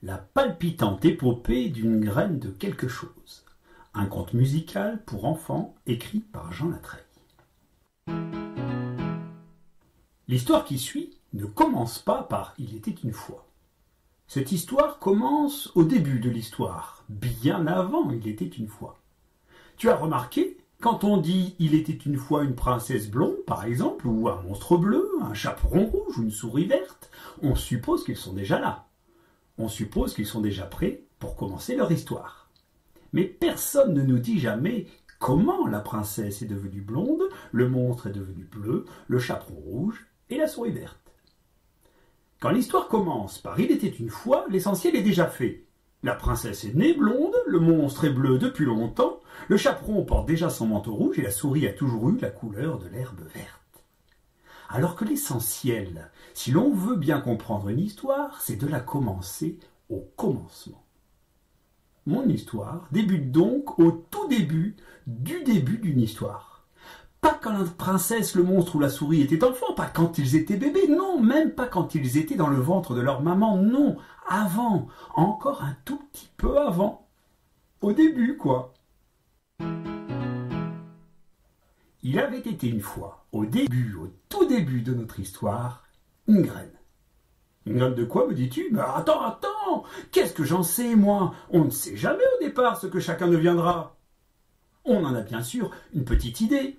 La palpitante épopée d'une graine de quelque chose. Un conte musical pour enfants écrit par Jean Latreille. L'histoire qui suit ne commence pas par « Il était une fois ». Cette histoire commence au début de l'histoire, bien avant « Il était une fois ». Tu as remarqué, quand on dit « Il était une fois une princesse blonde » par exemple, ou un monstre bleu, un chaperon rouge ou une souris verte, on suppose qu'ils sont déjà là. On suppose qu'ils sont déjà prêts pour commencer leur histoire. Mais personne ne nous dit jamais comment la princesse est devenue blonde, le monstre est devenu bleu, le chaperon rouge et la souris verte. Quand l'histoire commence par « Il était une fois », l'essentiel est déjà fait. La princesse est née blonde, le monstre est bleu depuis longtemps, le chaperon porte déjà son manteau rouge et la souris a toujours eu la couleur de l'herbe verte. Alors que l'essentiel, si l'on veut bien comprendre une histoire, c'est de la commencer au commencement. Mon histoire débute donc au tout début du début d'une histoire. Pas quand la princesse, le monstre ou la souris étaient enfants, pas quand ils étaient bébés, non, même pas quand ils étaient dans le ventre de leur maman, non, avant, encore un tout petit peu avant. Au début, quoi. Il avait été une fois, au tout début de notre histoire, une graine. Une graine de quoi, me dis-tu? Mais attends, qu'est-ce que j'en sais, moi? On ne sait jamais au départ ce que chacun deviendra. On en a bien sûr une petite idée.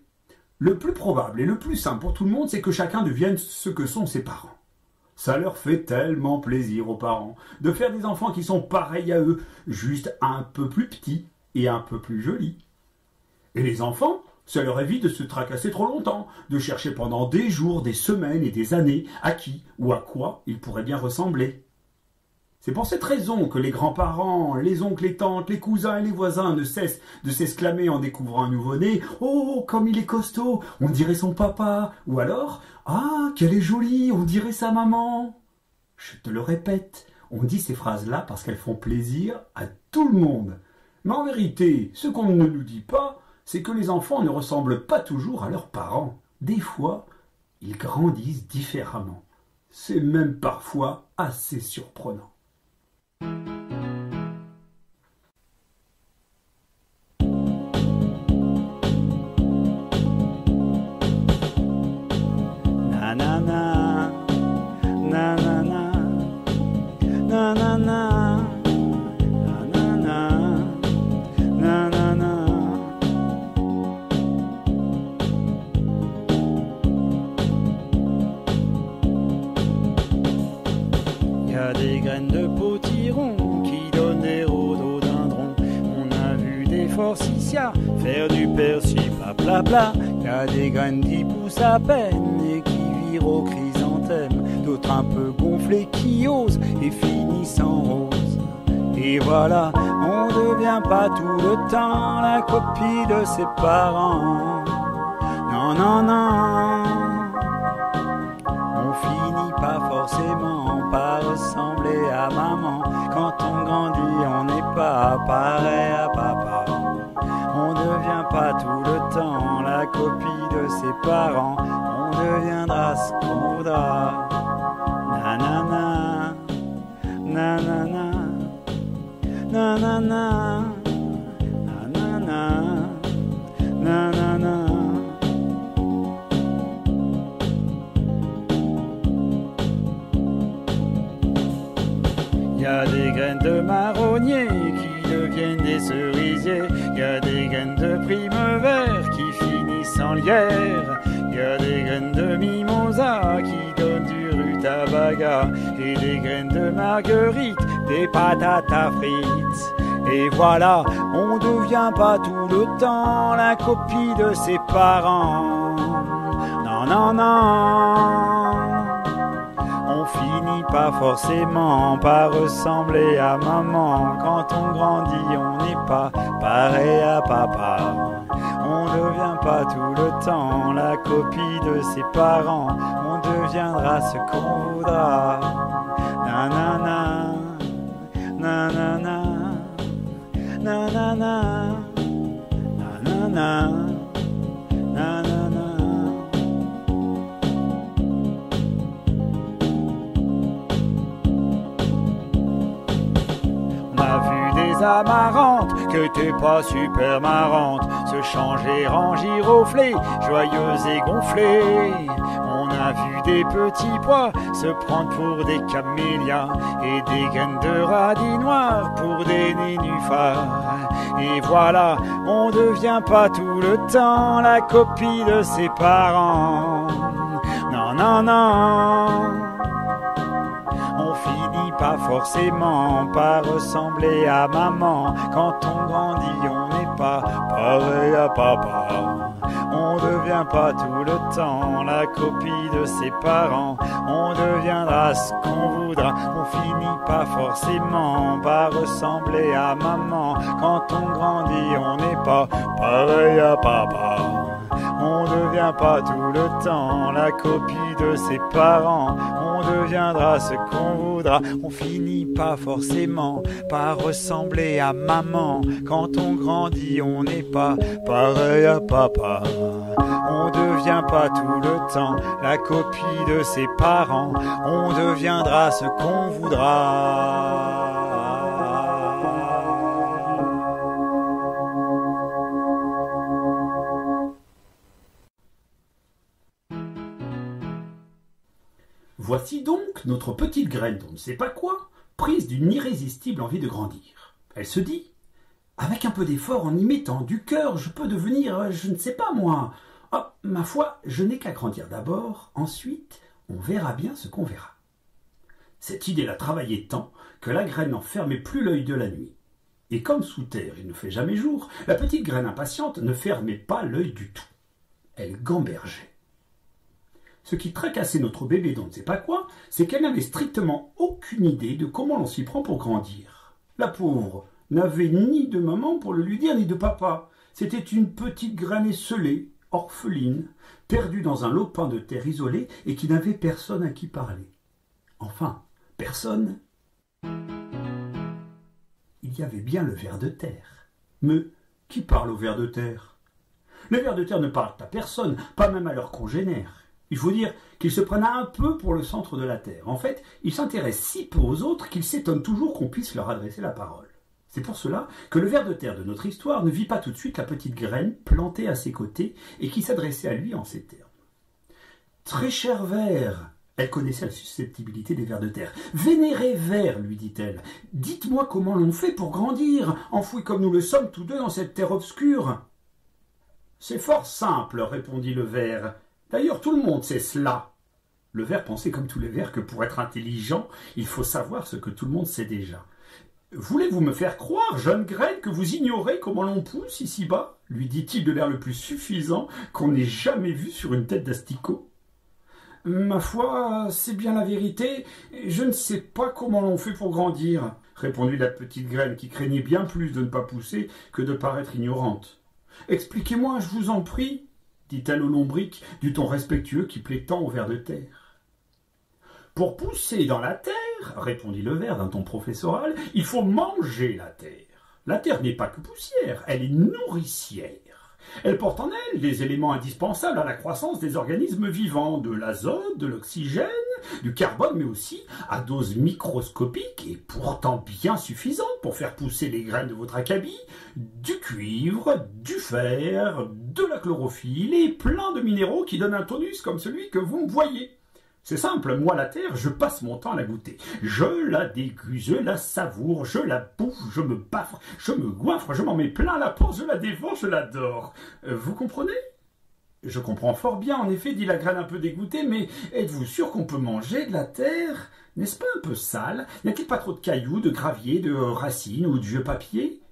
Le plus probable et le plus simple pour tout le monde, c'est que chacun devienne ce que sont ses parents. Ça leur fait tellement plaisir aux parents de faire des enfants qui sont pareils à eux, juste un peu plus petits et un peu plus jolis. Et les enfants, ça leur évite de se tracasser trop longtemps, de chercher pendant des jours, des semaines et des années à qui ou à quoi ils pourraient bien ressembler. C'est pour cette raison que les grands-parents, les oncles, les tantes, les cousins et les voisins ne cessent de s'exclamer en découvrant un nouveau-né « Oh, comme il est costaud, on dirait son papa !» ou alors « Ah, qu'elle est jolie, on dirait sa maman !» Je te le répète, on dit ces phrases-là parce qu'elles font plaisir à tout le monde. Mais en vérité, ce qu'on ne nous dit pas, c'est que les enfants ne ressemblent pas toujours à leurs parents. Des fois, ils grandissent différemment. C'est même parfois assez surprenant. Na-na-na, na-na-na, na-na-na, na-na-na, na-na-na. Il y a des graines de potiron qui donnent des rhododendrons. On a vu des forsythias faire du persil, blablabla. Il y a des graines qui poussent à peine et qui virent au chrysanthème. D'autres un peu gonflées qui osent et finissent en rose. Et voilà, on devient pas tout le temps la copie de ses parents. Non, non, non. On finit pas forcément par ressembler à maman. Quand on grandit, on n'est pas pareil à papa. On ne devient pas tout le temps la copie de ses parents. On deviendra ce qu'on voudra. Na-na-na, na-na-na, na-na-na, na-na-na, na-na-na. Il y a des graines de marronnier qui deviennent des cerisiers. Il y a des graines de primevère qui finissent en lierre. Il y a des graines de mimosa qui donnent du rutabaga. Et des graines de marguerite, des patates à frites. Et voilà, on devient pas tout le temps la copie de ses parents. Non, non, non. On finit pas forcément par ressembler à maman. Quand on grandit, on n'est pas pareil à papa. On devient pas tout le temps la copie de ses parents. On deviendra ce qu'on voudra. Na-na-na, na-na-na, na-na-na, na-na-na, na-na-na. amarrantes, que t'es pas super marrante, se changer en giroflée, joyeuse et gonflée. On a vu des petits pois se prendre pour des camélias et des graines de radis noirs pour des nénuphars. Et voilà, on devient pas tout le temps la copie de ses parents. Non, non, non. On finit pas forcément par ressembler à maman. Quand on grandit, on n'est pas pareil à papa. On devient pas tout le temps la copie de ses parents. On deviendra ce qu'on voudra. On finit pas forcément par ressembler à maman. Quand on grandit, on n'est pas pareil à papa. On devient pas tout le temps la copie de ses parents. On deviendra ce qu'on voudra. On finit pas forcément par ressembler à maman. Quand on grandit, on n'est pas pareil à papa. On devient pas tout le temps la copie de ses parents. On deviendra ce qu'on voudra. Voici donc notre petite graine d'on ne sait pas quoi, prise d'une irrésistible envie de grandir. Elle se dit « Avec un peu d'effort, en y mettant du cœur, je peux devenir, je ne sais pas moi. Oh, ma foi, je n'ai qu'à grandir d'abord, ensuite, on verra bien ce qu'on verra. » Cette idée la travaillait tant que la graine n'en fermait plus l'œil de la nuit. Et comme sous terre il ne fait jamais jour, la petite graine impatiente ne fermait pas l'œil du tout. Elle gambergeait. Ce qui tracassait notre bébé d'on ne sait pas quoi, c'est qu'elle n'avait strictement aucune idée de comment l'on s'y prend pour grandir. La pauvre n'avait ni de maman pour le lui dire, ni de papa. C'était une petite graine esselée, orpheline, perdue dans un lopin de terre isolé et qui n'avait personne à qui parler. Enfin, personne. Il y avait bien le ver de terre. Mais qui parle au ver de terre? Les vers de terre ne parlent à personne, pas même à leurs congénères. Il faut dire qu'ils se prennent un peu pour le centre de la Terre. En fait, ils s'intéressent si peu aux autres qu'ils s'étonnent toujours qu'on puisse leur adresser la parole. C'est pour cela que le ver de terre de notre histoire ne vit pas tout de suite la petite graine plantée à ses côtés et qui s'adressait à lui en ces termes. « Très cher ver !» Elle connaissait la susceptibilité des vers de terre. « Vénéré ver !» lui dit-elle. « Dites-moi comment l'on fait pour grandir, enfouis comme nous le sommes tous deux dans cette terre obscure. »« C'est fort simple, répondit le ver. D'ailleurs, tout le monde sait cela. » Le ver pensait comme tous les vers que pour être intelligent, il faut savoir ce que tout le monde sait déjà. « Voulez-vous me faire croire, jeune graine, que vous ignorez comment l'on pousse ici-bas » lui dit-il de l'air le plus suffisant qu'on ait jamais vu sur une tête d'asticot. « Ma foi, c'est bien la vérité, je ne sais pas comment l'on fait pour grandir, » répondit la petite graine qui craignait bien plus de ne pas pousser que de paraître ignorante. « Expliquez-moi, je vous en prie, » dit-elle au lombric du ton respectueux qui plaît tant au ver de terre. « Pour pousser dans la terre, répondit le ver d'un ton professoral, il faut manger la terre. La terre n'est pas que poussière, elle est nourricière. Elle porte en elle les éléments indispensables à la croissance des organismes vivants, de l'azote, de l'oxygène, du carbone, mais aussi à doses microscopiques et pourtant bien suffisantes pour faire pousser les graines de votre acabit, du cuivre, du fer, de la chlorophylle et plein de minéraux qui donnent un tonus comme celui que vous me voyez. C'est simple, moi la terre, je passe mon temps à la goûter. Je la déguste, je la savoure, je la bouffe, je me baffe, je me goinfre, je m'en mets plein la panse, je la dévore, je l'adore. Vous comprenez ? Je comprends fort bien, en effet, dit la graine un peu dégoûtée, mais êtes-vous sûr qu'on peut manger de la terre ? N'est-ce pas un peu sale ? N'y a-t-il pas trop de cailloux, de gravier, de racines ou de vieux papier ?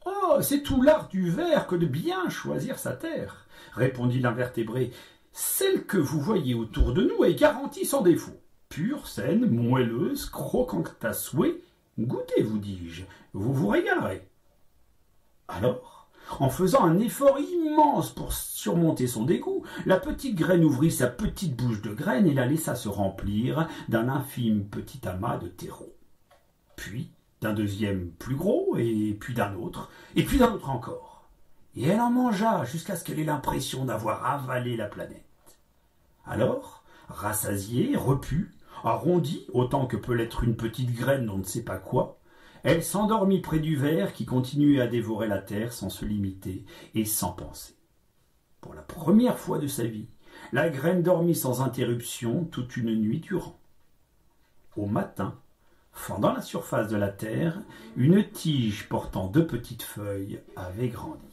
Oh, c'est tout l'art du ver que de bien choisir sa terre, répondit l'invertébré. Celle que vous voyez autour de nous est garantie sans défaut. Pure, saine, moelleuse, croquante à souhait. Goûtez, vous dis-je, vous vous régalerez. Alors, en faisant un effort immense pour surmonter son dégoût, la petite graine ouvrit sa petite bouche de graine et la laissa se remplir d'un infime petit amas de terreau. Puis d'un deuxième plus gros, et puis d'un autre encore. Et elle en mangea jusqu'à ce qu'elle ait l'impression d'avoir avalé la planète. Alors, rassasiée, repue, arrondie, autant que peut l'être une petite graine d'on ne sait pas quoi, Elle s'endormit près du ver qui continuait à dévorer la terre sans se limiter et sans penser. Pour la première fois de sa vie, la graine dormit sans interruption toute une nuit durant. Au matin, fendant la surface de la terre, une tige portant 2 petites feuilles avait grandi.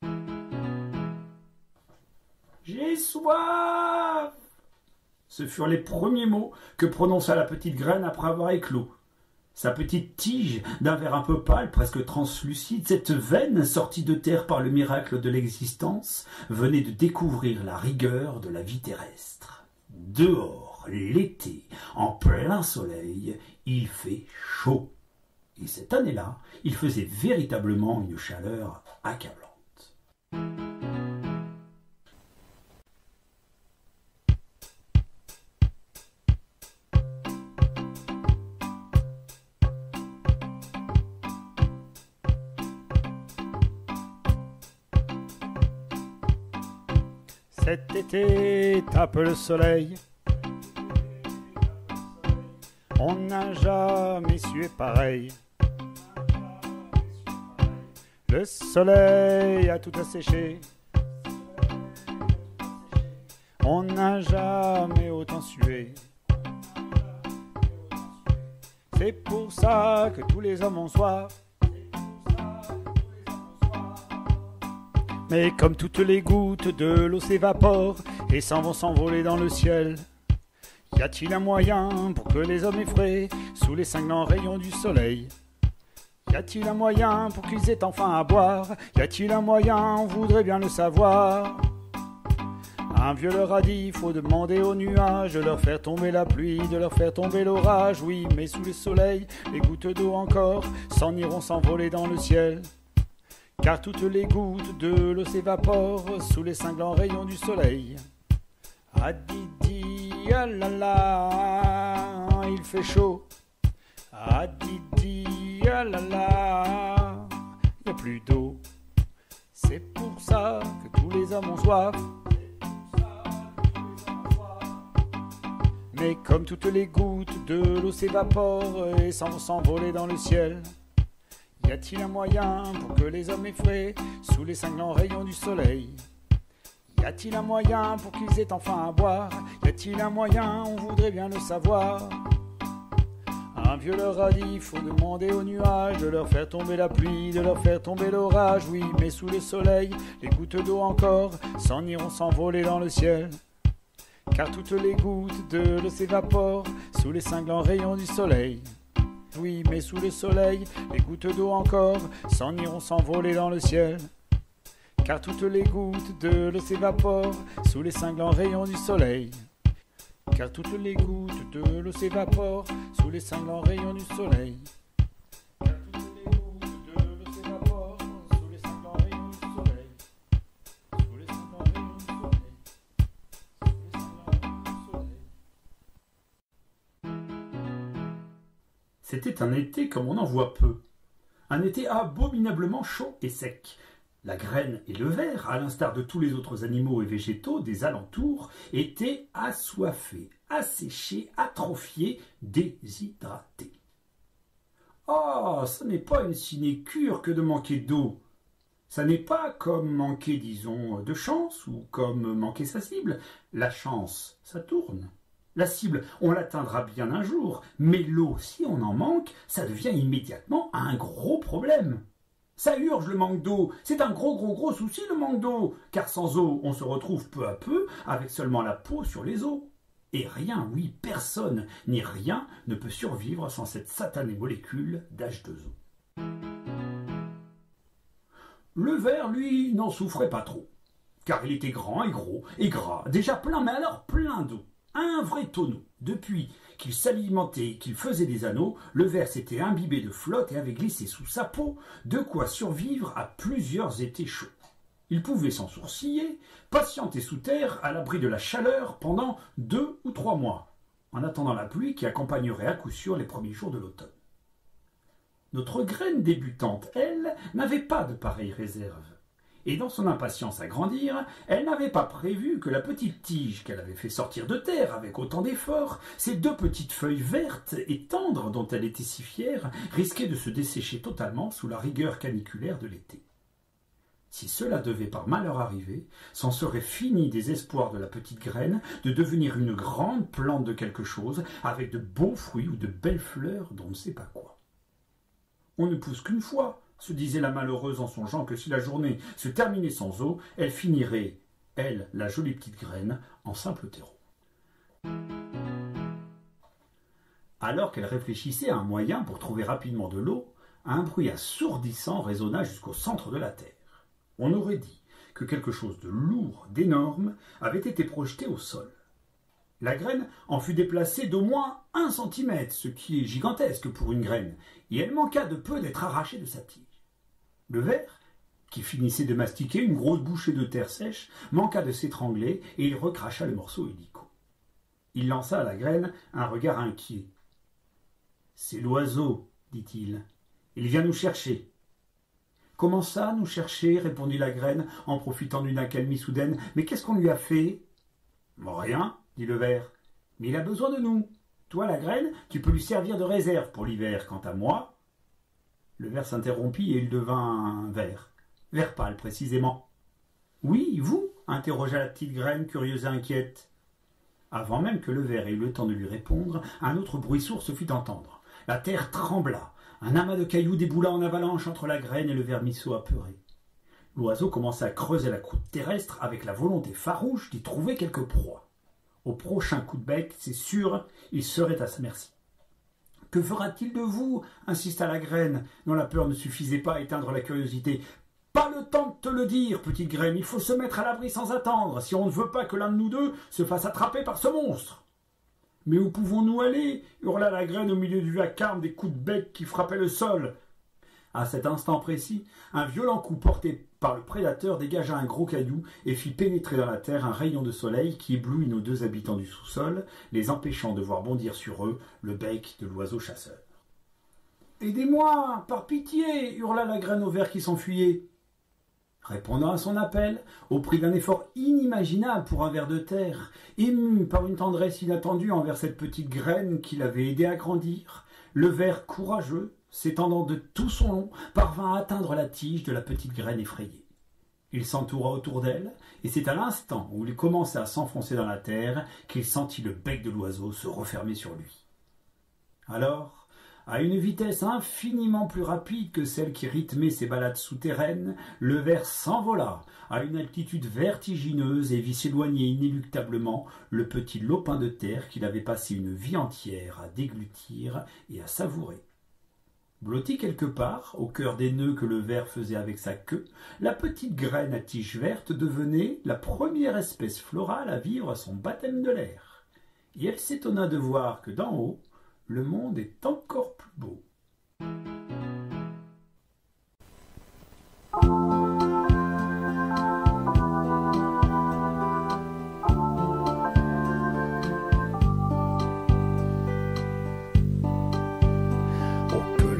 « J'ai soif !» Ce furent les premiers mots que prononça la petite graine après avoir éclos. Sa petite tige, d'un vert un peu pâle, presque translucide, cette veine sortie de terre par le miracle de l'existence, venait de découvrir la rigueur de la vie terrestre. Dehors, l'été, en plein soleil, il fait chaud. Et cette année-là, il faisait véritablement une chaleur accablante. Cet été tape le soleil. On n'a jamais sué pareil. Le soleil a tout asséché. On n'a jamais autant sué. C'est pour ça que tous les hommes ont soif. Mais comme toutes les gouttes de l'eau s'évaporent et s'en vont s'envoler dans le ciel, y a-t-il un moyen pour que les hommes effraient sous les cinglants rayons du soleil? Y a-t-il un moyen pour qu'ils aient enfin à boire? Y a-t-il un moyen, on voudrait bien le savoir. Un vieux leur a dit, faut demander aux nuages de leur faire tomber la pluie, de leur faire tomber l'orage. Oui, mais sous le soleil, les gouttes d'eau encore s'en iront s'envoler dans le ciel. Car toutes les gouttes de l'eau s'évaporent sous les cinglants rayons du soleil. Adidi, ah là là, il fait chaud. Adidi, ah là là, il n'y a plus d'eau. C'est pour ça que tous les hommes ont soif. Mais comme toutes les gouttes de l'eau s'évaporent et s'en vont s'envoler dans le ciel, y a-t-il un moyen pour que les hommes effraient sous les cinglants rayons du soleil? Y a-t-il un moyen pour qu'ils aient enfin à boire? Y a-t-il un moyen, on voudrait bien le savoir. Un vieux leur a dit, faut demander aux nuages de leur faire tomber la pluie, de leur faire tomber l'orage. Oui, mais sous le soleil, les gouttes d'eau encore s'en iront s'envoler dans le ciel. Car toutes les gouttes de l'eau s'évaporent sous les cinglants rayons du soleil. Oui, mais sous le soleil, les gouttes d'eau encore s'en iront s'envoler dans le ciel. Car toutes les gouttes de l'eau s'évaporent sous les cinglants rayons du soleil. Car toutes les gouttes de l'eau s'évaporent sous les cinglants rayons du soleil. Car toutes les gouttes de l'eau s'évaporent sous les cinglants rayons du soleil. Sous les cinglants rayons du soleil. Sous les cinglants rayons du soleil. C'était un été comme on en voit peu. Un été abominablement chaud et sec. La graine et le ver, à l'instar de tous les autres animaux et végétaux des alentours, étaient assoiffés, asséchés, atrophiés, déshydratés. Oh, ce n'est pas une sinécure que de manquer d'eau. Ça n'est pas comme manquer, disons, de chance ou comme manquer sa cible. La chance, ça tourne. La cible, on l'atteindra bien un jour, mais l'eau, si on en manque, ça devient immédiatement un gros problème. Ça urge le manque d'eau, c'est un gros souci le manque d'eau, car sans eau, on se retrouve peu à peu avec seulement la peau sur les os. Et rien, oui, personne, ni rien ne peut survivre sans cette satanée molécule d'H2O. Le ver, lui, n'en souffrait pas trop, car il était grand et gros et gras, déjà plein, mais alors plein d'eau. Un vrai tonneau. Depuis qu'il s'alimentait et qu'il faisait des anneaux, le ver s'était imbibé de flotte et avait glissé sous sa peau, de quoi survivre à plusieurs étés chauds. Il pouvait sans sourciller patienter sous terre à l'abri de la chaleur pendant 2 ou 3 mois, en attendant la pluie qui accompagnerait à coup sûr les premiers jours de l'automne. Notre graine débutante, elle, n'avait pas de pareille réserve. Et dans son impatience à grandir, elle n'avait pas prévu que la petite tige qu'elle avait fait sortir de terre avec autant d'efforts, ces 2 petites feuilles vertes et tendres dont elle était si fière, risquaient de se dessécher totalement sous la rigueur caniculaire de l'été. Si cela devait par malheur arriver, c'en serait fini des espoirs de la petite graine de devenir une grande plante de quelque chose, avec de beaux fruits ou de belles fleurs dont on ne sait pas quoi. On ne pousse qu'une fois, se disait la malheureuse en songeant que si la journée se terminait sans eau, elle finirait, elle, la jolie petite graine, en simple terreau. Alors qu'elle réfléchissait à un moyen pour trouver rapidement de l'eau, un bruit assourdissant résonna jusqu'au centre de la terre. On aurait dit que quelque chose de lourd, d'énorme, avait été projeté au sol. La graine en fut déplacée d'au moins 1 centimètre, ce qui est gigantesque pour une graine, et elle manqua de peu d'être arrachée de sa tige. Le ver, qui finissait de mastiquer une grosse bouchée de terre sèche, manqua de s'étrangler et il recracha le morceau illico. Il lança à la graine un regard inquiet. « C'est l'oiseau, dit-il. Il vient nous chercher. » « Comment ça, nous chercher ?» répondit la graine en profitant d'une accalmie soudaine. « Mais qu'est-ce qu'on lui a fait ?»« Rien, dit le ver. Mais il a besoin de nous. Toi, la graine, tu peux lui servir de réserve pour l'hiver. Quant à moi... » Le ver s'interrompit et il devint vert. Vert pâle, précisément. « Oui, vous ?» interrogea la petite graine, curieuse et inquiète. Avant même que le ver ait eu le temps de lui répondre, un autre bruit sourd se fit entendre. La terre trembla. Un amas de cailloux déboula en avalanche entre la graine et le vermisseau apeuré. L'oiseau commença à creuser la croûte terrestre avec la volonté farouche d'y trouver quelque proie. Au prochain coup de bec, c'est sûr, il serait à sa merci. « Que fera-t-il de vous ?» insista la graine, dont la peur ne suffisait pas à éteindre la curiosité. « Pas le temps de te le dire, petite graine, il faut se mettre à l'abri sans attendre, si on ne veut pas que l'un de nous 2 se fasse attraper par ce monstre. » « Mais où pouvons-nous aller ?» hurla la graine au milieu du vacarme des coups de bec qui frappaient le sol. À cet instant précis, un violent coup porté par le prédateur dégagea un gros caillou et fit pénétrer dans la terre un rayon de soleil qui éblouit nos 2 habitants du sous-sol, les empêchant de voir bondir sur eux le bec de l'oiseau chasseur. « Aidez-moi, par pitié !» hurla la graine au ver qui s'enfuyait. Répondant à son appel, au prix d'un effort inimaginable pour un ver de terre, ému par une tendresse inattendue envers cette petite graine qui l'avait aidé à grandir, le ver courageux, s'étendant de tout son long, parvint à atteindre la tige de la petite graine effrayée. Il s'entoura autour d'elle, et c'est à l'instant où il commençait à s'enfoncer dans la terre qu'il sentit le bec de l'oiseau se refermer sur lui. Alors, à une vitesse infiniment plus rapide que celle qui rythmait ses balades souterraines, le ver s'envola à une altitude vertigineuse et vit s'éloigner inéluctablement le petit lopin de terre qu'il avait passé une vie entière à déglutir et à savourer. Blotti quelque part, au cœur des nœuds que le ver faisait avec sa queue, la petite graine à tige verte devenait la première espèce florale à vivre son baptême de l'air. Et elle s'étonna de voir que d'en haut, le monde est encore plus beau.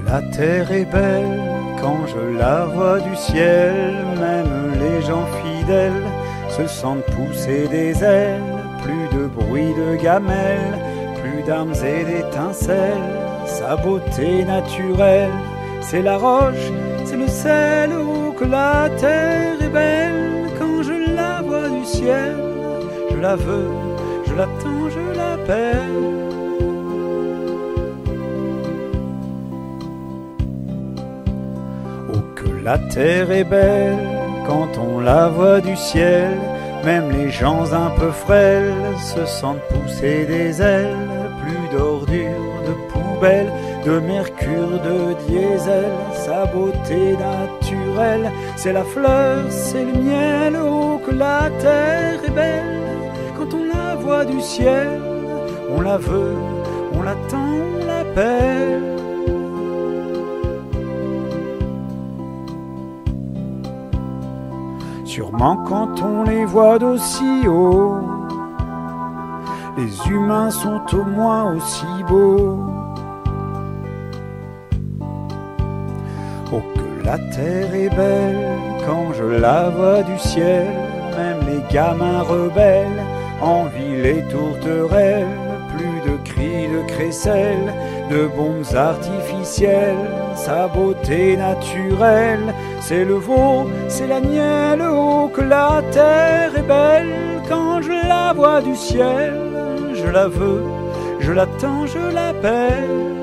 La terre est belle quand je la vois du ciel, même les gens fidèles se sentent pousser des ailes, plus de bruit de gamelles, plus d'armes et d'étincelles, sa beauté naturelle, c'est la roche, c'est le sel, oh que la terre est belle quand je la vois du ciel, je la veux, je l'attends, je l'appelle. La terre est belle quand on la voit du ciel, même les gens un peu frêles se sentent pousser des ailes, plus d'ordures, de poubelles, de mercure, de diesel, sa beauté naturelle, c'est la fleur, c'est le miel, oh que la terre est belle, quand on la voit du ciel, on la veut, on l'attend, on l'appelle. Sûrement quand on les voit d'aussi haut, les humains sont au moins aussi beaux. Oh que La terre est belle quand je la vois du ciel, même les gamins rebelles envient les tourterelles. Plus de cris de crécelles, de bombes artificielles, sa beauté naturelle, c'est le veau, c'est l'agnelle. Oh, que la terre est belle quand je la vois du ciel, je la veux, je l'attends, je l'appelle.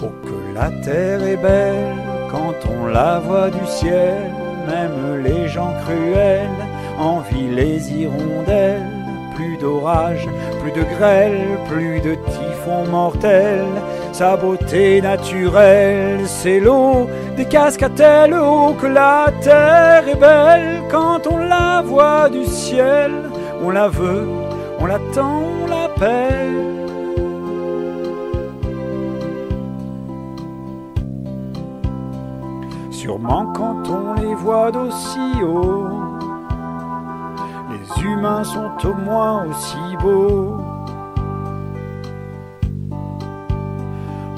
Oh, que la terre est belle quand on la voit du ciel, même les gens cruels envient les hirondelles. Plus d'orage, plus de grêle, plus de typhon mortel, sa beauté naturelle, c'est l'eau des cascatelles. Oh, que la terre est belle quand on la voit du ciel, on la veut, on l'attend, on l'appelle. Sûrement quand on les voit d'aussi haut, les humains sont au moins aussi beaux.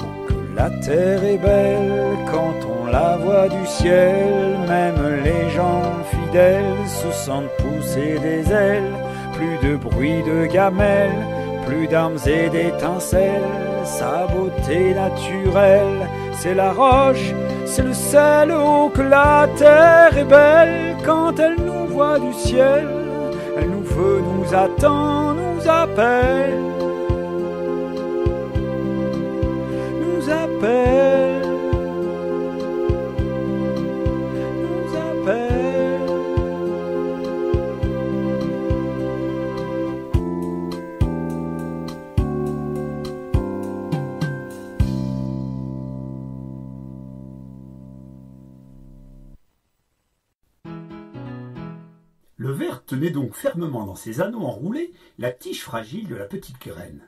Oh, que la terre est belle quand on la voit du ciel, même les gens fidèles se sentent pousser des ailes. Plus de bruit de gamelles, plus d'armes et d'étincelles, sa beauté naturelle, c'est la roche, c'est le sel. Oh, que la terre est belle quand elle nous voit du ciel, elle nous veut, nous attend, nous appelle, nous appelle, nous appelle. Le ver tenait donc fermement dans ses anneaux enroulés la tige fragile de la petite graine.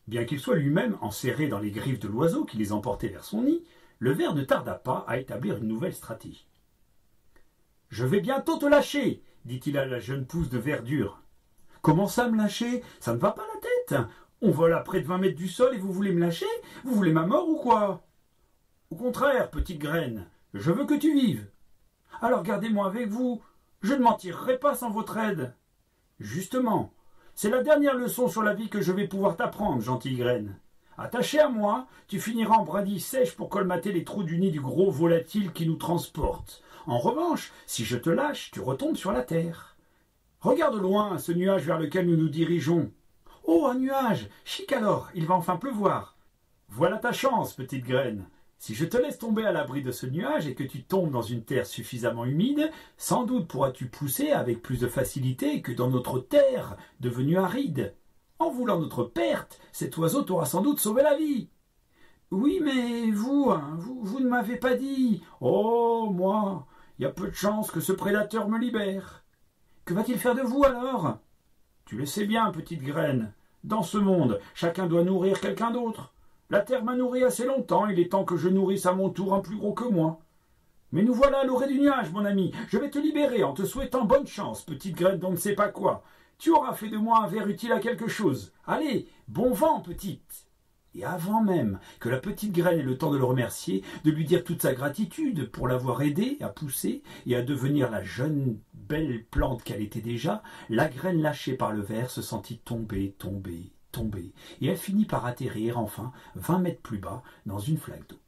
Bien qu'il soit lui-même enserré dans les griffes de l'oiseau qui les emportait vers son nid, le ver ne tarda pas à établir une nouvelle stratégie. « Je vais bientôt te lâcher, dit-il à la jeune pousse de verdure. « Comment ça me lâcher? Ça ne va pas la tête? On vole à près de 20 mètres du sol et vous voulez me lâcher? Vous voulez ma mort ou quoi? Au contraire, petite graine, je veux que tu vives. Alors gardez-moi avec vous. Je ne m'en tirerai pas sans votre aide. Justement, c'est la dernière leçon sur la vie que je vais pouvoir t'apprendre, gentille graine. Attaché à moi, tu finiras en brindilles sèches pour colmater les trous du nid du gros volatile qui nous transporte. En revanche, si je te lâche, tu retombes sur la terre. Regarde loin ce nuage vers lequel nous nous dirigeons. Oh, un nuage! Chic alors, il va enfin pleuvoir. Voilà ta chance, petite graine. Si je te laisse tomber à l'abri de ce nuage et que tu tombes dans une terre suffisamment humide, sans doute pourras-tu pousser avec plus de facilité que dans notre terre devenue aride. En voulant notre perte, cet oiseau t'aura sans doute sauvé la vie. Oui, mais vous ne m'avez pas dit. Oh, moi, il y a peu de chances que ce prédateur me libère. Que va-t-il faire de vous alors? Tu le sais bien, petite graine. Dans ce monde, chacun doit nourrir quelqu'un d'autre. La terre m'a nourri assez longtemps, il est temps que je nourrisse à mon tour un plus gros que moi. Mais nous voilà à l'orée du nuage, mon ami. Je vais te libérer en te souhaitant bonne chance, petite graine dont ne sait pas quoi. Tu auras fait de moi un ver utile à quelque chose. Allez, bon vent, petite. Et avant même que la petite graine ait le temps de le remercier, de lui dire toute sa gratitude pour l'avoir aidé à pousser et à devenir la jeune belle plante qu'elle était déjà, la graine lâchée par le ver se sentit tomber, et elle finit par atterrir enfin 20 mètres plus bas dans une flaque d'eau.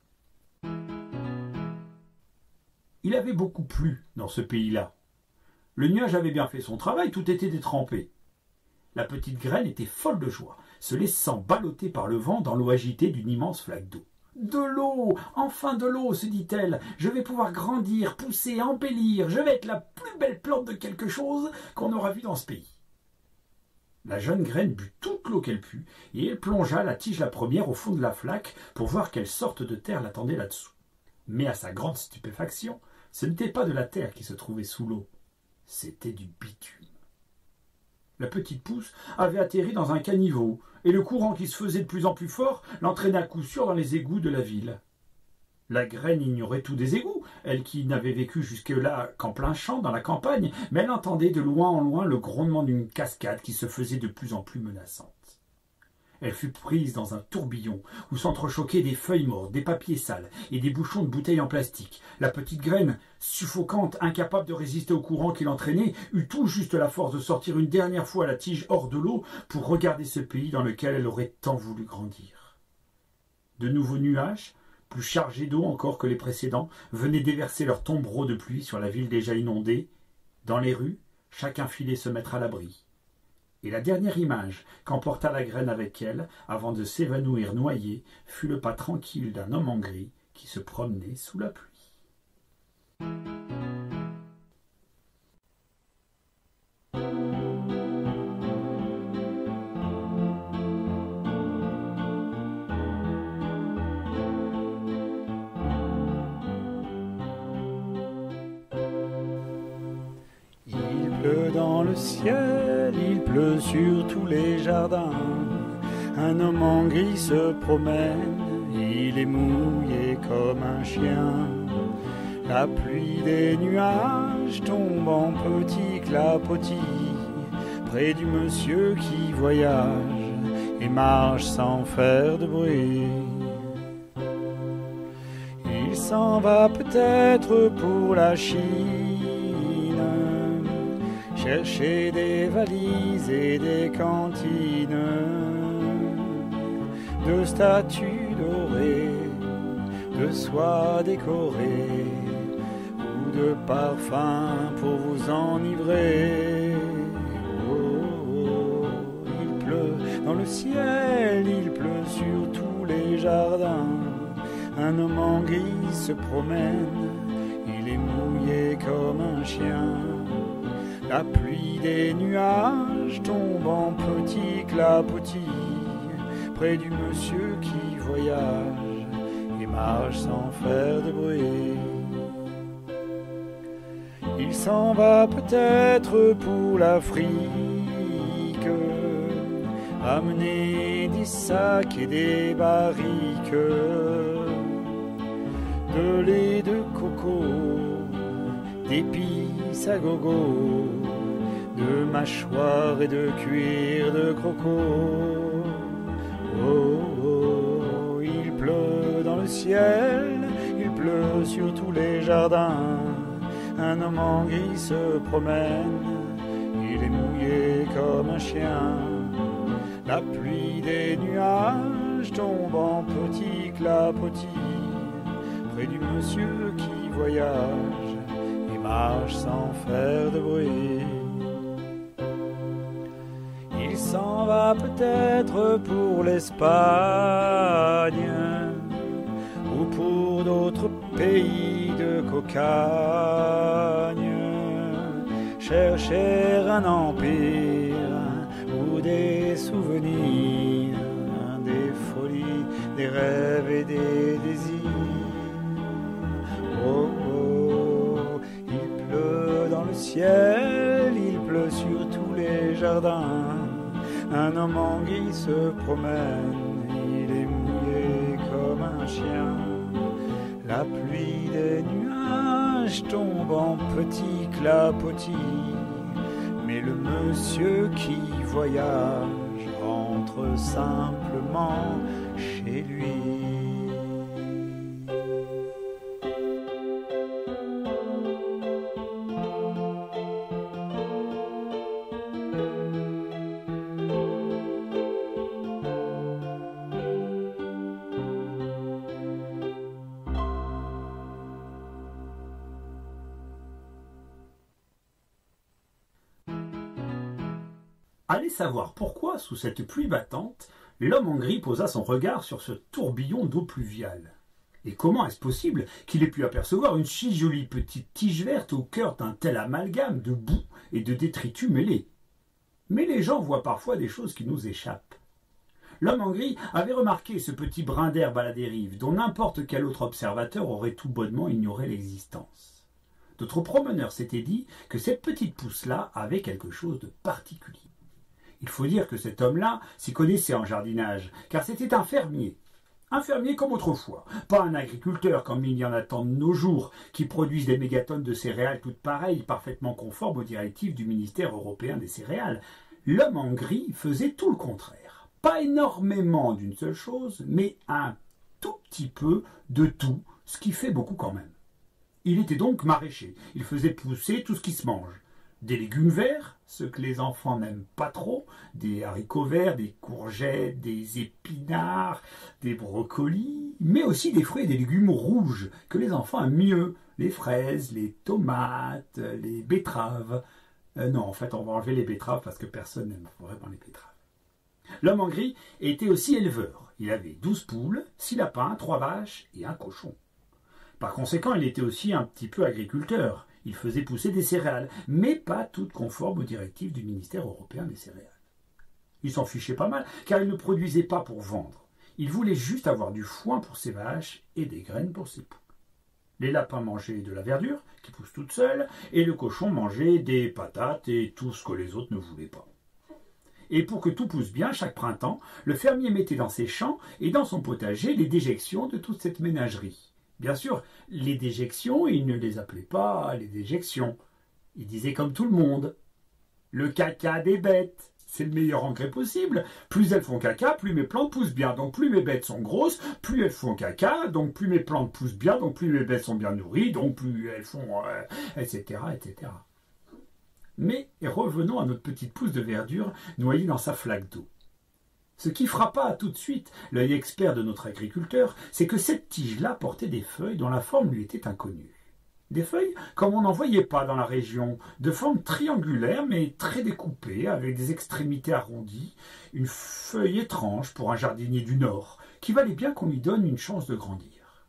Il avait beaucoup plu dans ce pays-là. Le nuage avait bien fait son travail, tout était détrempé. La petite graine était folle de joie, se laissant balloter par le vent dans l'eau agitée d'une immense flaque d'eau. « De l'eau, enfin de l'eau, se dit-elle, je vais pouvoir grandir, pousser, embellir, je vais être la plus belle plante de quelque chose qu'on aura vu dans ce pays. » La jeune graine but toute l'eau qu'elle put, et elle plongea la tige la première au fond de la flaque pour voir quelle sorte de terre l'attendait là-dessous. Mais à sa grande stupéfaction, ce n'était pas de la terre qui se trouvait sous l'eau, c'était du bitume. La petite pousse avait atterri dans un caniveau, et le courant qui se faisait de plus en plus fort l'entraînait à coup sûr dans les égouts de la ville. La graine ignorait tout des égouts, elle qui n'avait vécu jusque-là qu'en plein champ dans la campagne, mais elle entendait de loin en loin le grondement d'une cascade qui se faisait de plus en plus menaçante. Elle fut prise dans un tourbillon où s'entrechoquaient des feuilles mortes, des papiers sales et des bouchons de bouteilles en plastique. La petite graine, suffocante, incapable de résister au courant qui l'entraînait, eut tout juste la force de sortir une dernière fois la tige hors de l'eau pour regarder ce pays dans lequel elle aurait tant voulu grandir. De nouveaux nuages, plus chargés d'eau encore que les précédents, venaient déverser leurs tombereaux de pluie sur la ville déjà inondée. Dans les rues, chacun filait se mettre à l'abri. Et la dernière image qu'emporta la graine avec elle, avant de s'évanouir noyée, fut le pas tranquille d'un homme en gris qui se promenait sous la pluie. Il pleut dans le ciel, il pleut sur tous les jardins. Un homme en gris se promène, il est mouillé comme un chien. La pluie des nuages tombe en petits clapotis près du monsieur qui voyage et marche sans faire de bruit. Il s'en va peut-être pour la Chine, chercher des valises et des cantines, de statues dorées, de soie décorée, ou de parfums pour vous enivrer. Oh, il pleut dans le ciel, il pleut sur tous les jardins. Un homme en gris se promène, il est mouillé comme un chien. La pluie des nuages tombe en petits clapotis près du monsieur qui voyage et marche sans faire de bruit. Il s'en va peut-être pour l'Afrique, amener des sacs et des barriques de lait de coco, d'épices à gogo, de mâchoires et de cuir de croco. Oh, oh, il pleut dans le ciel, il pleut sur tous les jardins. Un homme en gris se promène, il est mouillé comme un chien. La pluie des nuages tombe en petits clapotis près du monsieur qui voyage et marche sans faire de bruit. Il s'en va peut-être pour l'Espagne ou pour d'autres pays de cocagne, chercher un empire ou des souvenirs, des folies, des rêves et des désirs. Oh, oh, il pleut dans le ciel, il pleut sur tous les jardins. Un homme en gris se promène, il est mouillé comme un chien. La pluie des nuages tombe en petits clapotis, mais le monsieur qui voyage rentre simplement chez lui. Allez savoir pourquoi, sous cette pluie battante, l'homme en gris posa son regard sur ce tourbillon d'eau pluviale. Et comment est-ce possible qu'il ait pu apercevoir une si jolie petite tige verte au cœur d'un tel amalgame de boue et de détritus mêlés? Mais les gens voient parfois des choses qui nous échappent. L'homme en gris avait remarqué ce petit brin d'herbe à la dérive, dont n'importe quel autre observateur aurait tout bonnement ignoré l'existence. D'autres promeneurs s'étaient dit que cette petite pousse-là avait quelque chose de particulier. Il faut dire que cet homme-là s'y connaissait en jardinage, car c'était un fermier. Un fermier comme autrefois, pas un agriculteur comme il y en a tant de nos jours, qui produisent des mégatonnes de céréales toutes pareilles, parfaitement conformes aux directives du ministère européen des céréales. L'homme en gris faisait tout le contraire. Pas énormément d'une seule chose, mais un tout petit peu de tout, ce qui fait beaucoup quand même. Il était donc maraîcher, il faisait pousser tout ce qui se mange. Des légumes verts, ceux que les enfants n'aiment pas trop, des haricots verts, des courgettes, des épinards, des brocolis, mais aussi des fruits et des légumes rouges que les enfants aiment mieux, les fraises, les tomates, les betteraves. Non, en fait, on va enlever les betteraves parce que personne n'aime vraiment les betteraves. L'homme en gris était aussi éleveur. Il avait 12 poules, 6 lapins, 3 vaches et un cochon. Par conséquent, il était aussi un petit peu agriculteur. Il faisait pousser des céréales, mais pas toutes conformes aux directives du ministère européen des céréales. Il s'en fichait pas mal, car il ne produisait pas pour vendre. Il voulait juste avoir du foin pour ses vaches et des graines pour ses poules. Les lapins mangeaient de la verdure, qui pousse toute seule, et le cochon mangeait des patates et tout ce que les autres ne voulaient pas. Et pour que tout pousse bien, chaque printemps, le fermier mettait dans ses champs et dans son potager les déjections de toute cette ménagerie. Bien sûr, les déjections, il ne les appelait pas les déjections. Il disait comme tout le monde, le caca des bêtes, c'est le meilleur engrais possible. Plus elles font caca, plus mes plantes poussent bien. Donc plus mes bêtes sont grosses, plus elles font caca. Donc plus mes plantes poussent bien, donc plus mes bêtes sont bien nourries, donc plus elles font... etc., etc. Mais revenons à notre petite pousse de verdure noyée dans sa flaque d'eau. Ce qui frappa tout de suite l'œil expert de notre agriculteur, c'est que cette tige-là portait des feuilles dont la forme lui était inconnue. Des feuilles comme on n'en voyait pas dans la région, de forme triangulaire mais très découpée, avec des extrémités arrondies, une feuille étrange pour un jardinier du Nord, qui valait bien qu'on lui donne une chance de grandir.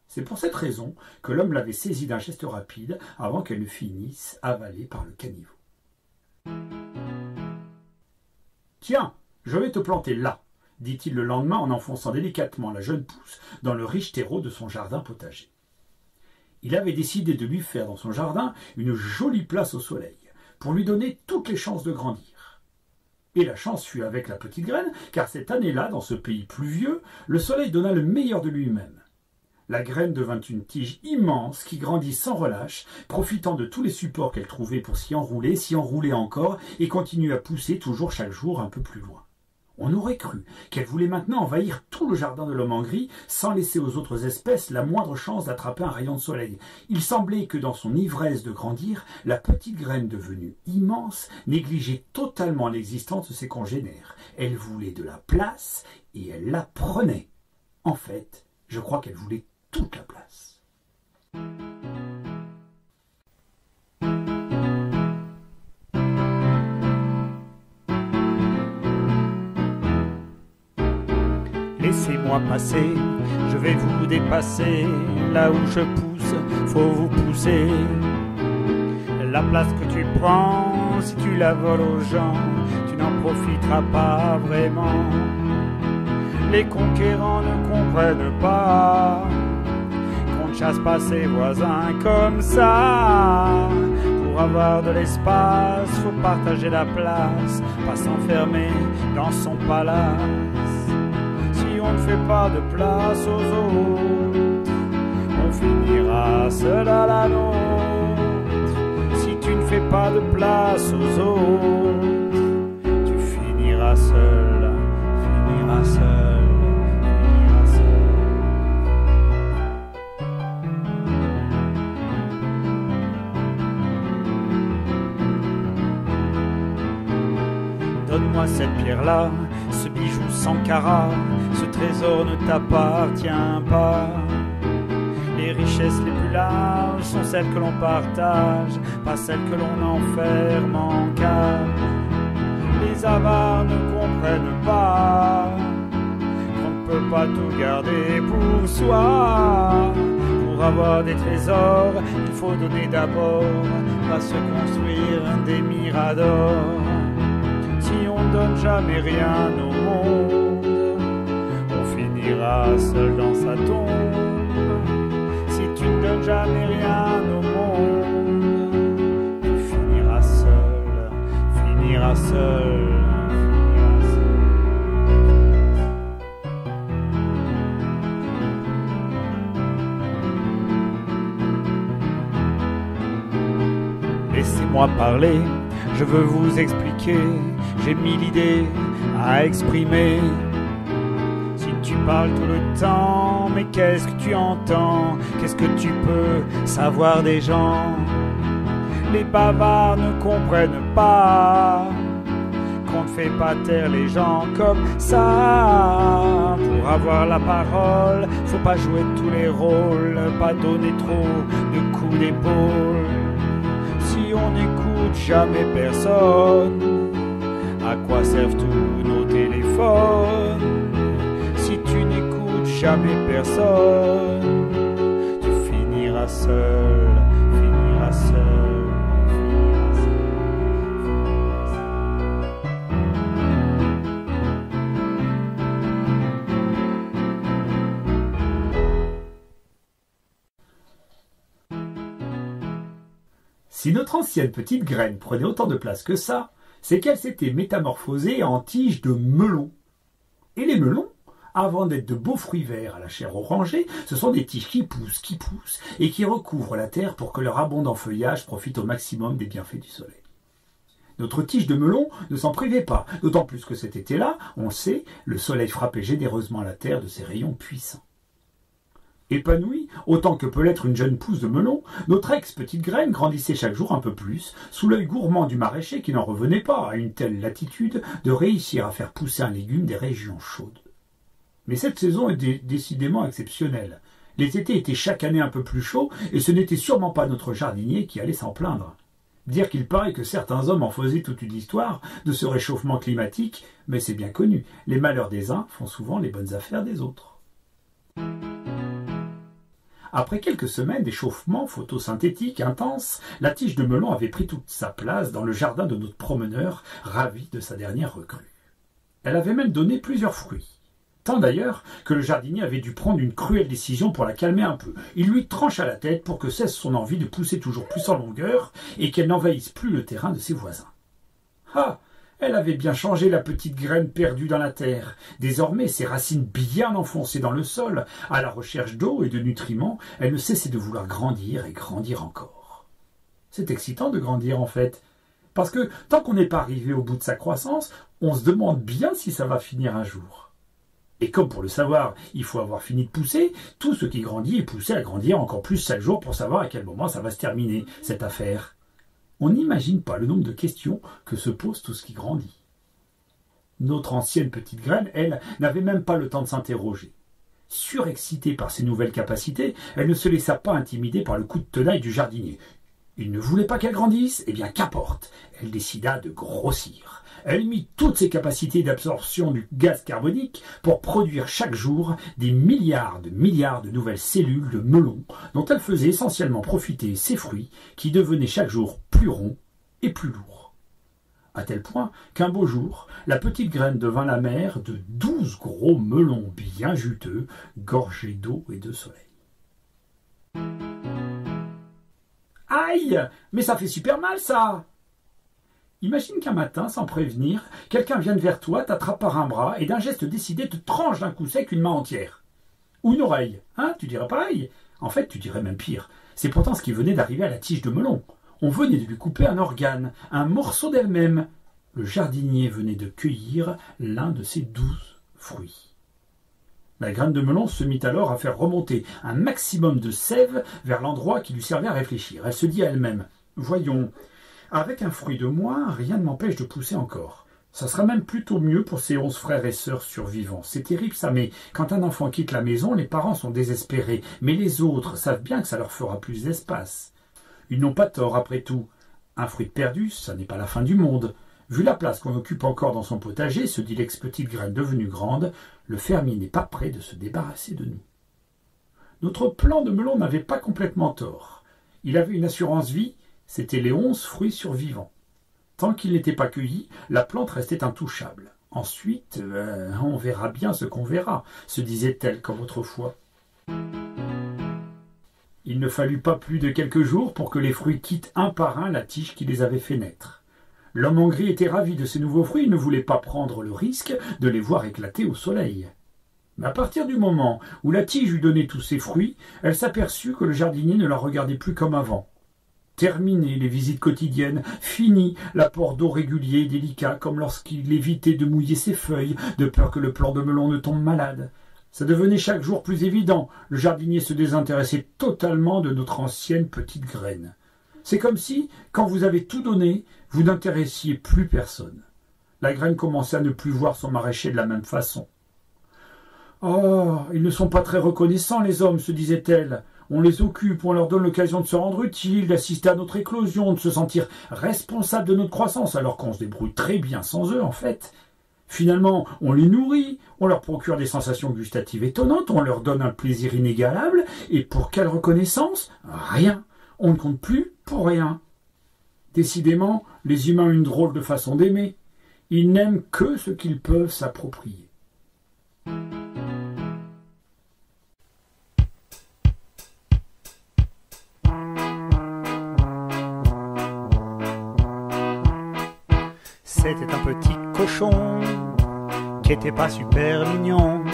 C'est pour cette raison que l'homme l'avait saisie d'un geste rapide avant qu'elle ne finisse avalée par le caniveau. « Tiens, je vais te planter là, dit-il le lendemain en enfonçant délicatement la jeune pousse dans le riche terreau de son jardin potager. Il avait décidé de lui faire dans son jardin une jolie place au soleil, pour lui donner toutes les chances de grandir. Et la chance fut avec la petite graine, car cette année-là, dans ce pays pluvieux, le soleil donna le meilleur de lui-même. La graine devint une tige immense qui grandit sans relâche, profitant de tous les supports qu'elle trouvait pour s'y enrouler encore, et continue à pousser toujours chaque jour un peu plus loin. On aurait cru qu'elle voulait maintenant envahir tout le jardin de l'homme en gris, sans laisser aux autres espèces la moindre chance d'attraper un rayon de soleil. Il semblait que dans son ivresse de grandir, la petite graine devenue immense négligeait totalement l'existence de ses congénères. Elle voulait de la place et elle la prenait. En fait, je crois qu'elle voulait toute la place. Laissez-moi passer, je vais vous dépasser. Là où je pousse, faut vous pousser. La place que tu prends, si tu la voles aux gens, tu n'en profiteras pas vraiment. Les conquérants ne comprennent pas qu'on ne chasse pas ses voisins comme ça. Pour avoir de l'espace, faut partager la place, pas s'enfermer dans son palace. On ne fait pas de place aux autres, on finira seul à la nôtre. Si tu ne fais pas de place aux autres, tu finiras seul, finiras seul, finiras seul. Donne-moi cette pierre-là, ce bijou sans carats, ce trésor ne t'appartient pas. Les richesses les plus larges sont celles que l'on partage, pas celles que l'on enferme en cage. Les avares ne comprennent pas qu'on ne peut pas tout garder pour soi. Pour avoir des trésors, il faut donner d'abord, pas se construire des miradors. Si on ne donne jamais rien au monde, on finira seul dans sa tombe. Si tu ne donnes jamais rien au monde, tu finiras seul, finiras seul, finiras seul. Laissez-moi parler, je veux vous expliquer, j'ai mille idées à exprimer. Si tu parles tout le temps, mais qu'est-ce que tu entends? Qu'est-ce que tu peux savoir des gens? Les bavards ne comprennent pas qu'on ne fait pas taire les gens comme ça. Pour avoir la parole, faut pas jouer tous les rôles, pas donner trop de coups d'épaule. Si on n'écoute jamais personne, à quoi servent tous nos téléphones? Si tu n'écoutes jamais personne, tu finiras seul, finiras seul. Si notre ancienne petite graine prenait autant de place que ça, c'est qu'elle s'était métamorphosée en tige de melon. Et les melons, avant d'être de beaux fruits verts à la chair orangée, ce sont des tiges qui poussent, et qui recouvrent la terre pour que leur abondant feuillage profite au maximum des bienfaits du soleil. Notre tige de melon ne s'en privait pas, d'autant plus que cet été-là, on le sait, le soleil frappait généreusement la terre de ses rayons puissants. Épanouie, autant que peut l'être une jeune pousse de melon, notre ex-petite graine grandissait chaque jour un peu plus, sous l'œil gourmand du maraîcher qui n'en revenait pas, à une telle latitude, de réussir à faire pousser un légume des régions chaudes. Mais cette saison est décidément exceptionnelle. Les étés étaient chaque année un peu plus chauds, et ce n'était sûrement pas notre jardinier qui allait s'en plaindre. Dire qu'il paraît que certains hommes en faisaient toute une histoire de ce réchauffement climatique, mais c'est bien connu, les malheurs des uns font souvent les bonnes affaires des autres. Après quelques semaines d'échauffement photosynthétique intense, la tige de melon avait pris toute sa place dans le jardin de notre promeneur, ravi de sa dernière recrue. Elle avait même donné plusieurs fruits. Tant d'ailleurs que le jardinier avait dû prendre une cruelle décision pour la calmer un peu. Il lui trancha la tête pour que cesse son envie de pousser toujours plus en longueur et qu'elle n'envahisse plus le terrain de ses voisins. Ah! Elle avait bien changé la petite graine perdue dans la terre. Désormais, ses racines bien enfoncées dans le sol, à la recherche d'eau et de nutriments, elle ne cessait de vouloir grandir et grandir encore. C'est excitant de grandir en fait, parce que tant qu'on n'est pas arrivé au bout de sa croissance, on se demande bien si ça va finir un jour. Et comme pour le savoir, il faut avoir fini de pousser, tout ce qui grandit est poussé à grandir encore plus chaque jour pour savoir à quel moment ça va se terminer, cette affaire. On n'imagine pas le nombre de questions que se pose tout ce qui grandit. Notre ancienne petite graine, elle, n'avait même pas le temps de s'interroger. Surexcitée par ses nouvelles capacités, elle ne se laissa pas intimider par le coup de tenaille du jardinier. Il ne voulait pas qu'elle grandisse, eh bien qu'importe, elle décida de grossir. Elle mit toutes ses capacités d'absorption du gaz carbonique pour produire chaque jour des milliards de nouvelles cellules de melon dont elle faisait essentiellement profiter ses fruits qui devenaient chaque jour plus ronds et plus lourds. À tel point qu'un beau jour, la petite graine devint la mère de 12 gros melons bien juteux, gorgés d'eau et de soleil. Aïe! Mais ça fait super mal ça! Imagine qu'un matin, sans prévenir, quelqu'un vienne vers toi, t'attrape par un bras et d'un geste décidé te tranche d'un coup sec une main entière. Ou une oreille, hein, tu dirais pareil. En fait, tu dirais même pire. C'est pourtant ce qui venait d'arriver à la tige de melon. On venait de lui couper un organe, un morceau d'elle-même. Le jardinier venait de cueillir l'un de ses 12 fruits. La graine de melon se mit alors à faire remonter un maximum de sève vers l'endroit qui lui servait à réfléchir. Elle se dit à elle-même « Voyons, avec un fruit de moins, rien ne m'empêche de pousser encore. Ça sera même plutôt mieux pour ses 11 frères et sœurs survivants. C'est terrible ça, mais quand un enfant quitte la maison, les parents sont désespérés. Mais les autres savent bien que ça leur fera plus d'espace. Ils n'ont pas tort après tout. Un fruit perdu, ça n'est pas la fin du monde. Vu la place qu'on occupe encore dans son potager, se dit l'ex-petite graine devenue grande, le fermier n'est pas prêt de se débarrasser de nous. Notre plan de melon n'avait pas complètement tort. Il avait une assurance vie, c'était les 11 fruits survivants. Tant qu'il n'était pas cueilli, la plante restait intouchable. Ensuite, on verra bien ce qu'on verra, se disait-elle comme autrefois. Il ne fallut pas plus de quelques jours pour que les fruits quittent un par un la tige qui les avait fait naître. L'homme en gris était ravi de ces nouveaux fruits, il ne voulait pas prendre le risque de les voir éclater au soleil. Mais à partir du moment où la tige eut donné tous ses fruits, elle s'aperçut que le jardinier ne la regardait plus comme avant. Terminé les visites quotidiennes, fini l'apport d'eau régulier et délicat, comme lorsqu'il évitait de mouiller ses feuilles, de peur que le plant de melon ne tombe malade. Ça devenait chaque jour plus évident. Le jardinier se désintéressait totalement de notre ancienne petite graine. C'est comme si, quand vous avez tout donné, vous n'intéressiez plus personne. La graine commençait à ne plus voir son maraîcher de la même façon. « Oh, ils ne sont pas très reconnaissants, les hommes, se disait-elle. On les occupe, on leur donne l'occasion de se rendre utile, d'assister à notre éclosion, de se sentir responsable de notre croissance, alors qu'on se débrouille très bien sans eux, en fait. Finalement, on les nourrit, on leur procure des sensations gustatives étonnantes, on leur donne un plaisir inégalable, et pour quelle reconnaissance? Rien. On ne compte plus pour rien. Décidément, les humains ont une drôle de façon d'aimer. Ils n'aiment que ce qu'ils peuvent s'approprier. C'était un petit cochon qui était pas super mignon,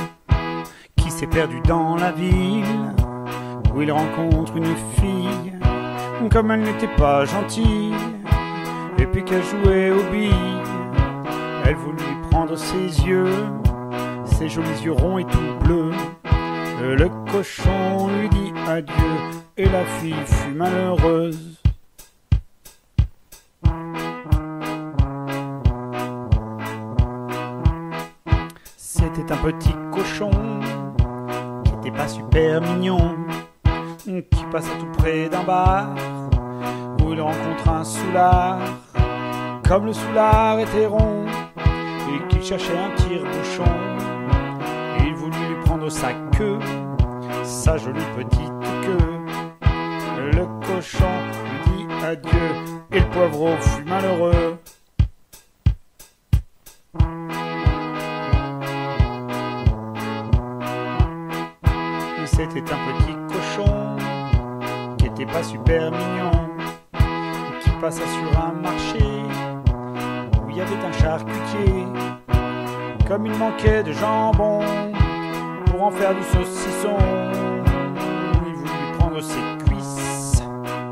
qui s'est perdu dans la ville où il rencontre une fille. Comme elle n'était pas gentille et puis qu'elle jouait aux billes, elle voulut lui prendre ses yeux, ses jolis yeux ronds et tout bleus. Le cochon lui dit adieu et la fille fut malheureuse. C'était un petit cochon qui était pas super mignon, qui passait tout près d'un bar où il rencontre un soulard. Comme le soulard était rond et qu'il cherchait un tire-bouchon, il voulut lui prendre sa queue, sa jolie petite queue. Le cochon lui dit adieu et le poivreau fut malheureux. C'était un petit cochon qui était pas super mignon, qui passa sur un marché où il y avait un charcutier. Comme il manquait de jambon pour en faire du saucisson, il voulut lui prendre ses cuisses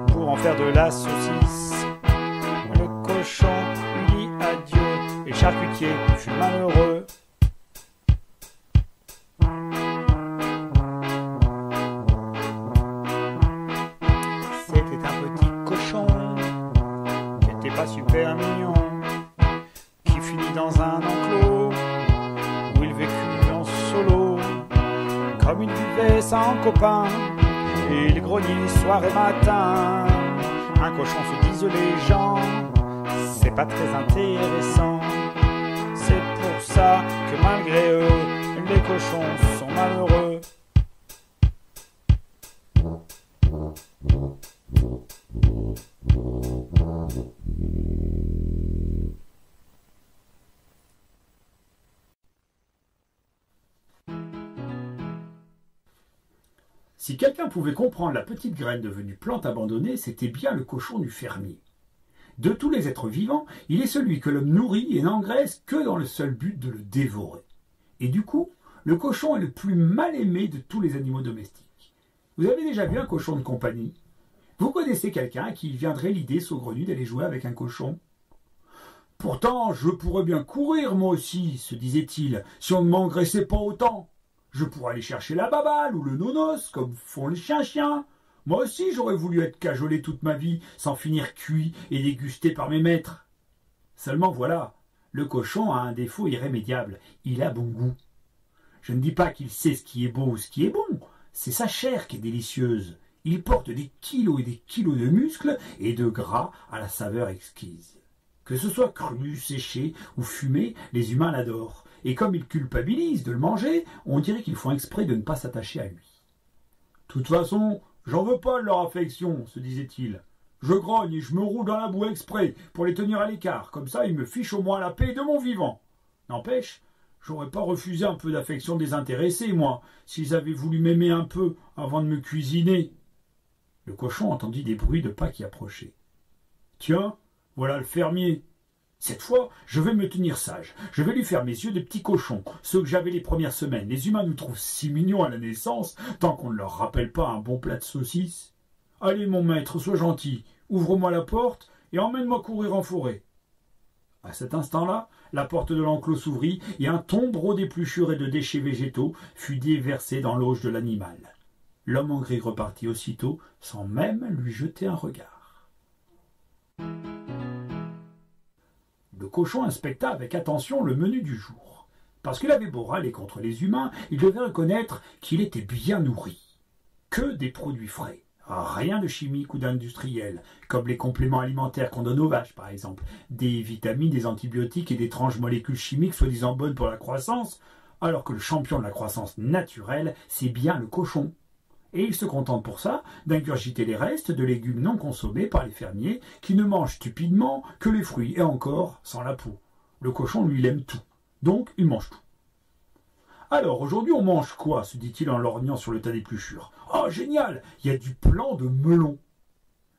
pour en faire de la saucisse. Le cochon lui dit adieu et le charcutier fut malheureux. Pas super mignon, qui finit dans un enclos où il vécut en solo. Comme il vivait sans copain, et il grognait soir et matin. Un cochon, se disent les gens, c'est pas très intéressant. C'est pour ça que malgré eux, les cochons sont malheureux. Si quelqu'un pouvait comprendre la petite graine devenue plante abandonnée, c'était bien le cochon du fermier. De tous les êtres vivants, il est celui que l'homme nourrit et n'engraisse que dans le seul but de le dévorer. Et du coup, le cochon est le plus mal aimé de tous les animaux domestiques. Vous avez déjà vu un cochon de compagnie? Vous connaissez quelqu'un à qui viendrait l'idée saugrenue d'aller jouer avec un cochon? Pourtant, je pourrais bien courir moi aussi, se disait-il, si on ne m'engraissait pas autant. Je pourrais aller chercher la baballe ou le nonos, comme font les chiens-chiens. Moi aussi, j'aurais voulu être cajolé toute ma vie, sans finir cuit et dégusté par mes maîtres. Seulement voilà, le cochon a un défaut irrémédiable, il a bon goût. Je ne dis pas qu'il sait ce qui est beau ou ce qui est bon, c'est sa chair qui est délicieuse. Il porte des kilos et des kilos de muscles et de gras à la saveur exquise. Que ce soit cru, séché ou fumé, les humains l'adorent. Et comme ils culpabilisent de le manger, on dirait qu'ils font exprès de ne pas s'attacher à lui. « De toute façon, j'en veux pas de leur affection, se disait-il. Je grogne et je me roule dans la boue exprès pour les tenir à l'écart, comme ça ils me fichent au moins la paix de mon vivant. N'empêche, j'aurais pas refusé un peu d'affection désintéressée, moi, s'ils avaient voulu m'aimer un peu avant de me cuisiner. » Le cochon entendit des bruits de pas qui approchaient. « Tiens, voilà le fermier. Cette fois, je vais me tenir sage. Je vais lui faire mes yeux de petits cochons, ceux que j'avais les premières semaines. Les humains nous trouvent si mignons à la naissance, tant qu'on ne leur rappelle pas un bon plat de saucisses. Allez, mon maître, sois gentil. ouvre-moi la porte et emmène-moi courir en forêt. » À cet instant-là, la porte de l'enclos s'ouvrit et un tombereau d'épluchures et de déchets végétaux fut déversé dans l'auge de l'animal. L'homme en gris repartit aussitôt, sans même lui jeter un regard. Le cochon inspecta avec attention le menu du jour. Parce qu'il avait beau râler contre les humains, il devait reconnaître qu'il était bien nourri. Que des produits frais. Rien de chimique ou d'industriel, comme les compléments alimentaires qu'on donne aux vaches, par exemple. Des vitamines, des antibiotiques et d'étranges molécules chimiques soi-disant bonnes pour la croissance, alors que le champion de la croissance naturelle, c'est bien le cochon. Et il se contente pour ça d'ingurgiter les restes de légumes non consommés par les fermiers qui ne mangent stupidement que les fruits, et encore sans la peau. Le cochon, lui, il aime tout. Donc, il mange tout. Alors, aujourd'hui, on mange quoi se dit-il en lorgnant sur le tas d'épluchures. Oh, génial, il y a du plant de melon.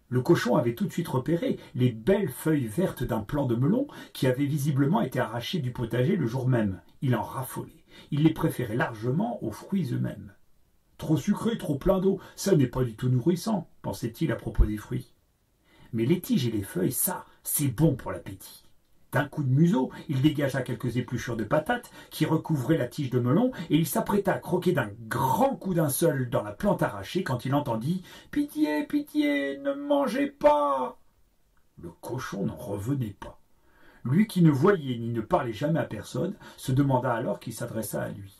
Le cochon avait tout de suite repéré les belles feuilles vertes d'un plant de melon qui avait visiblement été arraché du potager le jour même. Il en raffolait. Il les préférait largement aux fruits eux-mêmes. Trop sucré, trop plein d'eau, ça n'est pas du tout nourrissant, pensait-il à propos des fruits. Mais les tiges et les feuilles, ça, c'est bon pour l'appétit. D'un coup de museau, il dégagea quelques épluchures de patates qui recouvraient la tige de melon et il s'apprêta à croquer d'un grand coup d'un seul dans la plante arrachée quand il entendit « Pitié, pitié, ne mangez pas !» Le cochon n'en revenait pas. Lui qui ne voyait ni ne parlait jamais à personne se demanda alors qui s'adressa à lui.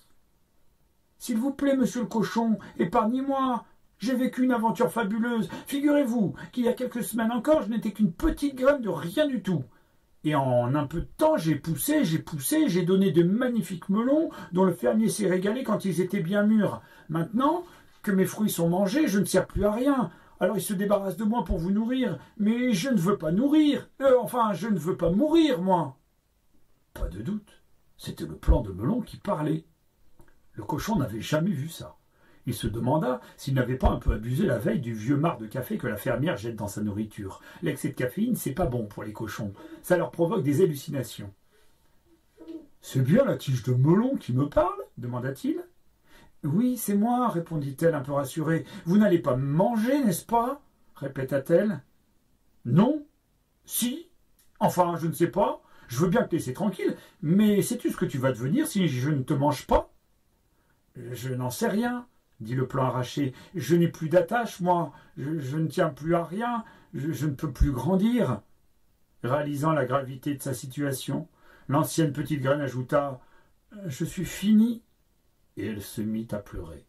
« S'il vous plaît, monsieur le cochon, épargnez-moi. J'ai vécu une aventure fabuleuse. Figurez-vous qu'il y a quelques semaines encore, je n'étais qu'une petite graine de rien du tout. Et en un peu de temps, j'ai poussé, j'ai donné de magnifiques melons dont le fermier s'est régalé quand ils étaient bien mûrs. Maintenant que mes fruits sont mangés, je ne sers plus à rien. Alors il se débarrasse de moi pour vous nourrir. Mais je ne veux pas nourrir. Je ne veux pas mourir, moi. » Pas de doute, c'était le plant de melon qui parlait. Le cochon n'avait jamais vu ça. Il se demanda s'il n'avait pas un peu abusé la veille du vieux marc de café que la fermière jette dans sa nourriture. L'excès de caféine, c'est pas bon pour les cochons. Ça leur provoque des hallucinations. « C'est bien la tige de melon qui me parle ?» demanda-t-il. « Oui, c'est moi, » répondit-elle un peu rassurée. « Vous n'allez pas me manger, n'est-ce pas ?» répéta-t-elle. « Non. Si. Enfin, je ne sais pas. Je veux bien te laisser tranquille. Mais sais-tu ce que tu vas devenir si je ne te mange pas ?»« Je n'en sais rien. » dit le plant arraché. « Je n'ai plus d'attache, moi. Je ne tiens plus à rien. Je ne peux plus grandir. » Réalisant la gravité de sa situation, l'ancienne petite graine ajouta « Je suis finie. » Et elle se mit à pleurer.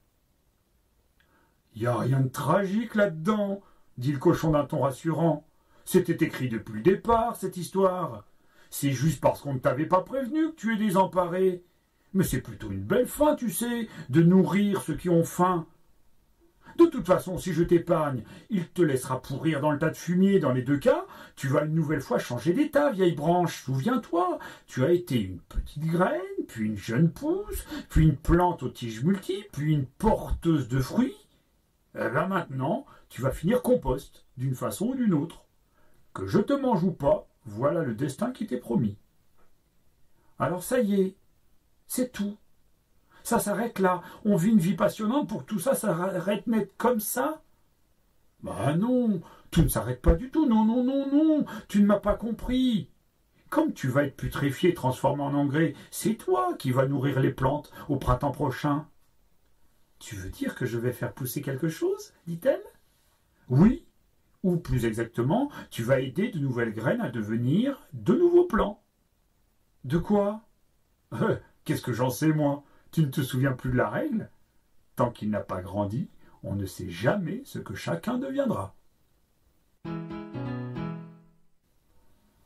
« Il n'y a rien de tragique là-dedans, » dit le cochon d'un ton rassurant. « C'était écrit depuis le départ, cette histoire. C'est juste parce qu'on ne t'avait pas prévenu que tu es désemparé. Mais c'est plutôt une belle fin, tu sais, de nourrir ceux qui ont faim. De toute façon, si je t'épargne, il te laissera pourrir dans le tas de fumier. Dans les deux cas, tu vas une nouvelle fois changer d'état, vieille branche. Souviens-toi, tu as été une petite graine, puis une jeune pousse, puis une plante aux tiges multiples, puis une porteuse de fruits. Eh bien maintenant, tu vas finir compost, d'une façon ou d'une autre. Que je te mange ou pas, voilà le destin qui t'est promis. Alors ça y est. C'est tout. Ça s'arrête là. On vit une vie passionnante pour que tout ça s'arrête net comme ça. Bah non, tout ne s'arrête pas du tout. Non, non, non, non, tu ne m'as pas compris. Comme tu vas être putréfié et transformé en engrais, c'est toi qui vas nourrir les plantes au printemps prochain. Tu veux dire que je vais faire pousser quelque chose, dit-elle. Oui, ou plus exactement, tu vas aider de nouvelles graines à devenir de nouveaux plants. De quoi? Qu'est-ce que j'en sais, moi? Tu ne te souviens plus de la règle? Tant qu'il n'a pas grandi, on ne sait jamais ce que chacun deviendra.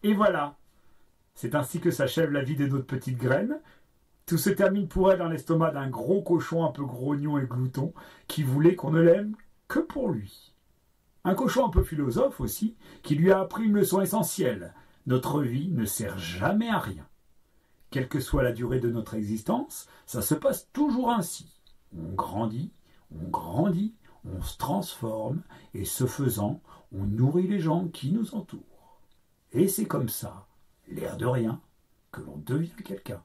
Et voilà, c'est ainsi que s'achève la vie de notre petite graine. Tout se termine pour elle dans l'estomac d'un gros cochon un peu grognon et glouton qui voulait qu'on ne l'aime que pour lui. Un cochon un peu philosophe aussi, qui lui a appris une leçon essentielle. Notre vie ne sert jamais à rien. Quelle que soit la durée de notre existence, ça se passe toujours ainsi. On grandit, on se transforme, et ce faisant, on nourrit les gens qui nous entourent. Et c'est comme ça, l'air de rien, que l'on devient quelqu'un.